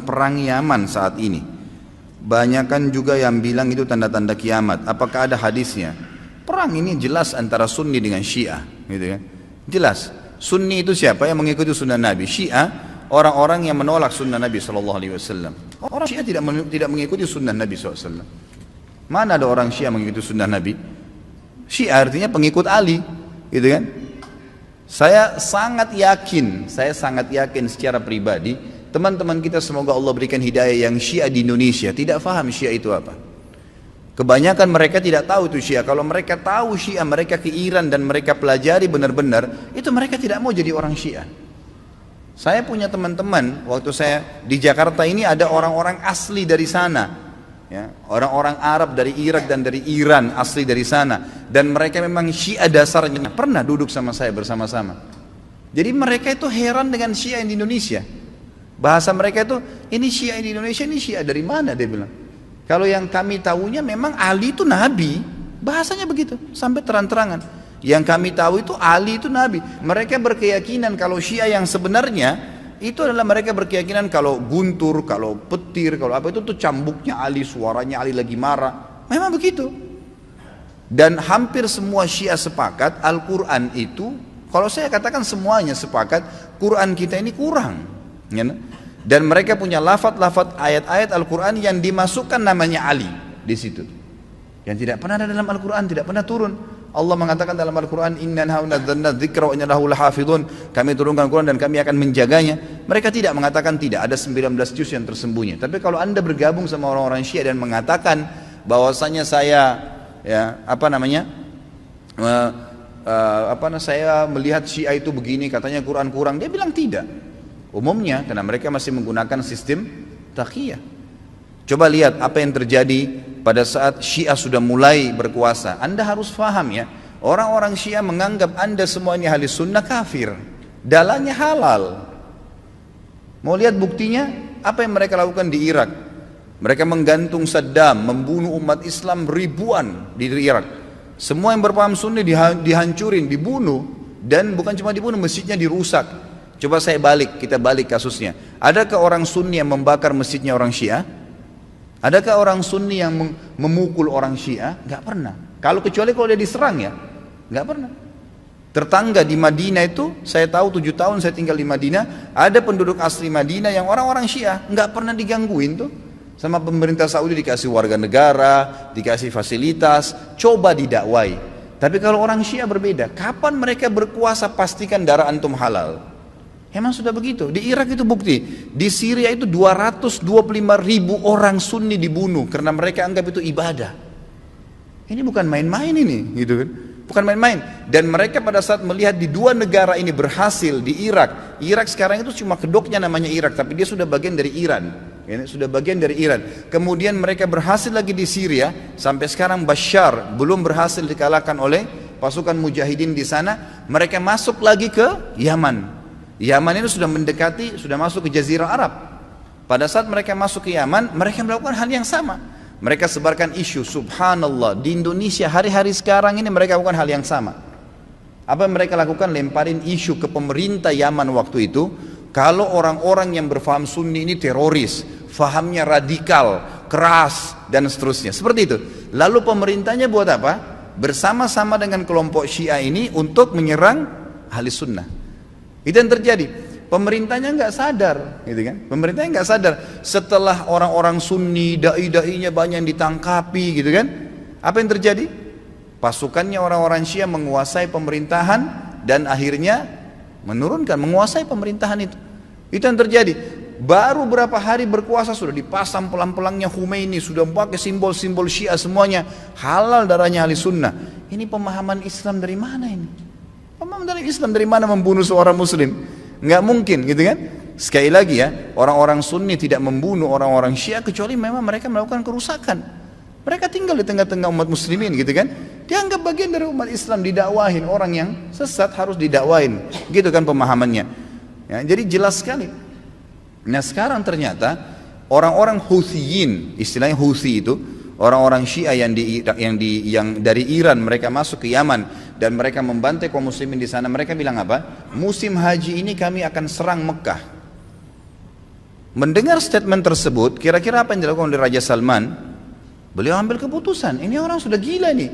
perang Yaman saat ini. Banyakan juga yang bilang itu tanda-tanda kiamat. Apakah ada hadisnya? Perang ini jelas antara Sunni dengan Syiah, gitu kan? Jelas. Sunni itu siapa? Yang mengikuti sunnah Nabi. Syiah orang-orang yang menolak sunnah Nabi SAW. Orang Syiah tidak mengikuti sunnah Nabi SAW. Mana ada orang Syiah mengikuti sunnah Nabi? Syiah artinya pengikut Ali, gitu kan? Saya sangat yakin secara pribadi, teman-teman kita semoga Allah berikan hidayah yang Syiah di Indonesia tidak faham Syiah itu apa. Kebanyakan mereka tidak tahu itu Syiah. Kalau mereka tahu Syiah, mereka ke Iran dan mereka pelajari benar-benar, itu mereka tidak mau jadi orang Syiah. Saya punya teman-teman, waktu saya di Jakarta ini ada orang-orang asli dari sana. Ya, orang-orang Arab dari Irak dan dari Iran asli dari sana, dan mereka memang Syiah dasarnya, pernah duduk sama saya bersama-sama. Jadi mereka itu heran dengan Syiah di Indonesia. Bahasa mereka itu, ini Syiah di Indonesia, ini Syiah dari mana, dia bilang. Kalau yang kami tahunya memang Ali itu Nabi, bahasanya begitu sampai terang-terangan. Yang kami tahu itu Ali itu Nabi. Mereka berkeyakinan kalau Syiah yang sebenarnya itu adalah mereka berkeyakinan kalau guntur, kalau petir, kalau apa itu tuh cambuknya Ali, suaranya Ali lagi marah. Memang begitu. Dan hampir semua Syiah sepakat Al-Quran itu, kalau saya katakan semuanya sepakat, Quran kita ini kurang. Ya, dan mereka punya lafaz-lafaz ayat-ayat Al-Quran yang dimasukkan namanya Ali di situ. Yang tidak pernah ada dalam Al-Quran, tidak pernah turun. Allah mengatakan dalam Al-Quran, Inna nahnu dzikra wa inna lahu lahafidhun. Kami turunkan Al-Quran dan kami akan menjaganya. Mereka tidak mengatakan tidak, ada 19 juz yang tersembunyi. Tapi kalau anda bergabung sama orang-orang Syiah dan mengatakan bahwasanya saya saya melihat Syiah itu begini, katanya Quran kurang, dia bilang tidak. Umumnya karena mereka masih menggunakan sistem taqiyah. Coba lihat apa yang terjadi pada saat Syiah sudah mulai berkuasa. Anda harus faham ya, orang-orang Syiah menganggap anda semua ini ahli sunnah kafir, dalahnya halal. Mau lihat buktinya? Apa yang mereka lakukan di Irak? Mereka menggantung Saddam, membunuh umat Islam ribuan di Irak. Semua yang berpaham Sunni dihancurin, dibunuh, dan bukan cuma dibunuh, masjidnya dirusak. Coba kita balik kasusnya. Adakah orang Sunni yang membakar masjidnya orang Syiah? Adakah orang Sunni yang memukul orang Syiah? Gak pernah. Kecuali kalau dia diserang ya, gak pernah. Tetangga di Madinah itu, saya tahu 7 tahun saya tinggal di Madinah, ada penduduk asli Madinah yang orang-orang Syiah, gak pernah digangguin tuh. Sama pemerintah Saudi dikasih warga negara, dikasih fasilitas, coba didakwai. Tapi kalau orang Syiah berbeda, kapan mereka berkuasa pastikan darah antum halal. Emang sudah begitu. Di Irak itu bukti. Di Syria itu 225.000 orang Sunni dibunuh karena mereka anggap itu ibadah. Ini bukan main-main ini, gitu kan? Bukan main-main. Dan mereka pada saat melihat di dua negara ini berhasil di Irak. Irak sekarang itu cuma kedoknya namanya Irak, tapi dia sudah bagian dari Iran. Ini sudah bagian dari Iran. Kemudian mereka berhasil lagi di Syria. Sampai sekarang Bashar belum berhasil dikalahkan oleh pasukan mujahidin di sana. Mereka masuk lagi ke Yaman. Yaman itu sudah mendekati, sudah masuk ke Jazirah Arab. Pada saat mereka masuk ke Yaman, mereka melakukan hal yang sama. Mereka sebarkan isu, subhanallah, di Indonesia hari-hari sekarang ini mereka lakukan hal yang sama. Apa yang mereka lakukan? Lemparin isu ke pemerintah Yaman waktu itu, kalau orang-orang yang berfaham Sunni ini teroris, fahamnya radikal, keras, dan seterusnya. Seperti itu. Lalu pemerintahnya buat apa? Bersama-sama dengan kelompok Syiah ini untuk menyerang ahli sunnah. Itu yang terjadi. Pemerintahnya nggak sadar, gitu kan? Pemerintahnya nggak sadar. Setelah orang-orang Sunni, dai-dainya banyak yang ditangkapi, gitu kan? Apa yang terjadi? Pasukannya orang-orang Syiah menguasai pemerintahan dan akhirnya menguasai pemerintahan itu. Itu yang terjadi. Baru berapa hari berkuasa sudah dipasang pelang-pelangnya Khomeini, sudah pakai simbol-simbol Syiah semuanya. Halal darahnya ahli sunnah. Ini pemahaman Islam dari mana ini? Pemahaman dari Islam dari mana membunuh seorang muslim? Nggak mungkin, gitu kan? Sekali lagi ya, orang-orang Sunni tidak membunuh orang-orang Syiah kecuali memang mereka melakukan kerusakan. Mereka tinggal di tengah-tengah umat muslimin, gitu kan? Dianggap bagian dari umat Islam, didakwahin. Orang yang sesat harus didakwahin, gitu kan pemahamannya. Ya, jadi jelas sekali. Nah sekarang ternyata orang-orang Huthiyin, istilahnya Huthi itu, orang-orang Syiah yang dari Iran mereka masuk ke Yaman dan mereka membantai kaum muslimin di sana. Mereka bilang apa? Musim haji ini kami akan serang Mekah. Mendengar statement tersebut, kira-kira apa yang dilakukan oleh Raja Salman? Beliau ambil keputusan, ini orang sudah gila nih.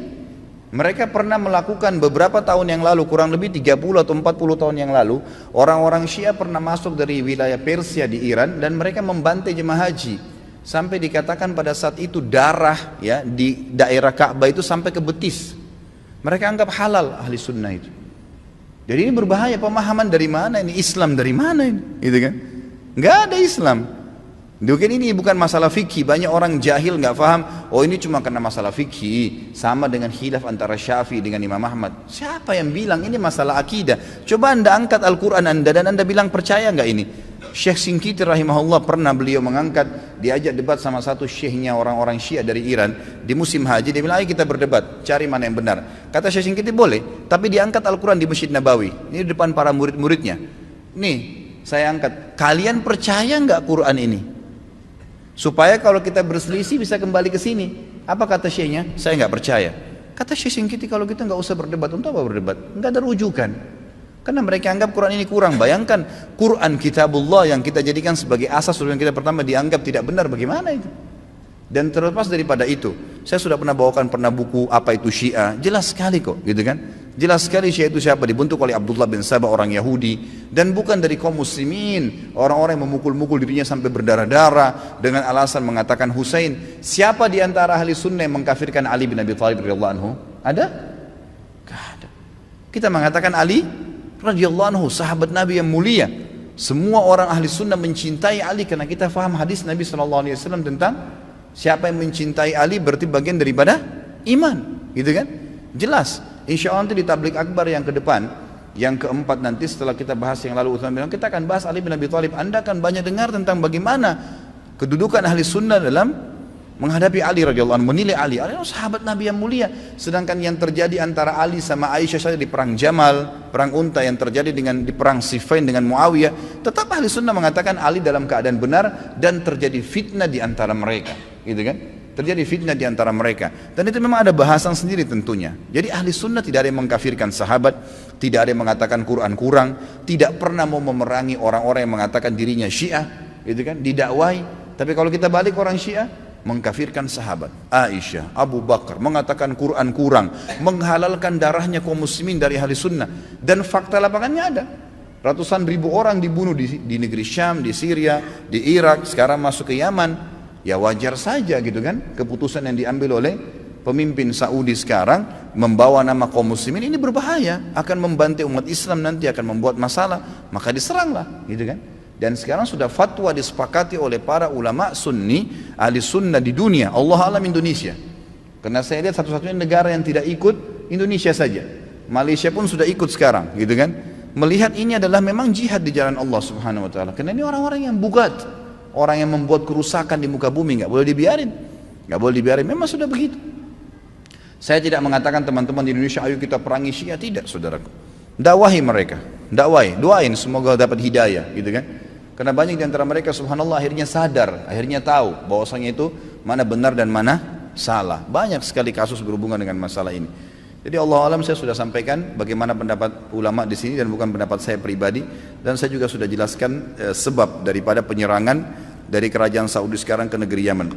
Mereka pernah melakukan beberapa tahun yang lalu, kurang lebih 30 atau 40 tahun yang lalu, orang-orang Syiah pernah masuk dari wilayah Persia di Iran dan mereka membantai jemaah haji. Sampai dikatakan pada saat itu darah ya di daerah Ka'bah itu sampai ke betis. Mereka anggap halal ahli sunnah itu. Jadi ini berbahaya, pemahaman dari mana ini? Islam dari mana ini? Gitu kan? Nggak ada Islam. Mungkin ini bukan masalah fikih. Banyak orang jahil nggak paham. Oh ini cuma karena masalah fikih. Sama dengan khilaf antara Syafi'i dengan Imam Ahmad. Siapa yang bilang ini masalah akidah? Coba anda angkat Al-Quran anda dan anda bilang percaya nggak ini? Syekh Shinqiti rahimahullah pernah beliau mengangkat, diajak debat sama satu syekhnya orang-orang Syiah dari Iran di musim haji. Dia bilang ayo kita berdebat, cari mana yang benar. Kata Syekh Shinqiti boleh, tapi diangkat Al-Quran di Masjid Nabawi. Ini di depan para murid-muridnya. Nih saya angkat, kalian percaya nggak Quran ini? Supaya kalau kita berselisih bisa kembali ke sini. Apa kata syekhnya? Saya nggak percaya. Kata Syekh Shinqiti kalau kita nggak usah berdebat. Untuk apa berdebat? Nggak ada rujukan. Karena mereka anggap Quran ini kurang. Bayangkan Quran kitabullah yang kita jadikan sebagai asas yang kita pertama dianggap tidak benar. Bagaimana itu? Dan terlepas daripada itu, saya sudah pernah bawakan buku apa itu Syiah. Jelas sekali kok, gitu kan? Jelas sekali Syiah itu siapa? Dibentuk oleh Abdullah bin Sabah, orang Yahudi, dan bukan dari kaum muslimin. Orang-orang yang memukul-mukul dirinya sampai berdarah-darah dengan alasan mengatakan Husain. Siapa di antara ahli sunnah yang mengkafirkan Ali bin Abi Thalib radhiyallahu anhu? Ada? Gak ada. Kita mengatakan Ali radhiyallahu anhu sahabat Nabi yang mulia. Semua orang ahli sunnah mencintai Ali karena kita faham hadis Nabi SAW tentang siapa yang mencintai Ali berarti bagian daripada iman, gitu kan? Jelas. Insya Allah nanti di tablik akbar yang ke depan, yang keempat nanti setelah kita bahas yang lalu Utsman bilang kita akan bahas Ali bin Abi Thalib. Anda akan banyak dengar tentang bagaimana kedudukan ahli sunnah dalam menghadapi Ali radhiyallahu anhu, menilai Ali. Ali sahabat Nabi yang mulia. Sedangkan yang terjadi antara Ali sama Aisyah saja di perang Jamal, perang Unta yang terjadi di perang Siffin dengan Muawiyah, tetap ahli sunnah mengatakan Ali dalam keadaan benar dan terjadi fitnah di antara mereka, gitu kan? Terjadi fitnah di antara mereka. Dan itu memang ada bahasan sendiri tentunya. Jadi ahli sunnah tidak ada yang mengkafirkan sahabat, tidak ada yang mengatakan Quran kurang, tidak pernah mau memerangi orang-orang yang mengatakan dirinya Syiah, gitu kan? Didakwai. Tapi kalau kita balik orang Syiah, mengkafirkan sahabat Aisyah, Abu Bakar, mengatakan Quran kurang, menghalalkan darahnya kaum muslimin dari ahli sunnah. Dan fakta lapangannya ada. Ratusan ribu orang dibunuh di negeri Syam, di Syria, di Irak, sekarang masuk ke Yaman. Ya wajar saja gitu kan, keputusan yang diambil oleh pemimpin Saudi sekarang membawa nama kaum muslimin ini berbahaya, akan membantai umat Islam, nanti akan membuat masalah, maka diseranglah, gitu kan. Dan sekarang sudah fatwa disepakati oleh para ulama sunni, ahli sunnah di dunia, Allah alam Indonesia. Karena saya lihat satu-satunya negara yang tidak ikut Indonesia saja. Malaysia pun sudah ikut sekarang, gitu kan. Melihat ini adalah memang jihad di jalan Allah Subhanahu wa taala. Karena ini orang-orang yang bugat. Orang yang membuat kerusakan di muka bumi, nggak boleh dibiarin, nggak boleh dibiarin. Memang sudah begitu. Saya tidak mengatakan teman-teman di Indonesia, ayo kita perangi Syiah, tidak, saudaraku. Dakwahi mereka, dakwai, doain semoga dapat hidayah, gitu kan? Karena banyak di antara mereka, subhanallah, akhirnya sadar, akhirnya tahu bahwasanya itu mana benar dan mana salah. Banyak sekali kasus berhubungan dengan masalah ini. Jadi Allah alam saya sudah sampaikan bagaimana pendapat ulama di sini dan bukan pendapat saya pribadi, dan saya juga sudah jelaskan sebab daripada penyerangan dari kerajaan Saudi sekarang ke negeri Yaman.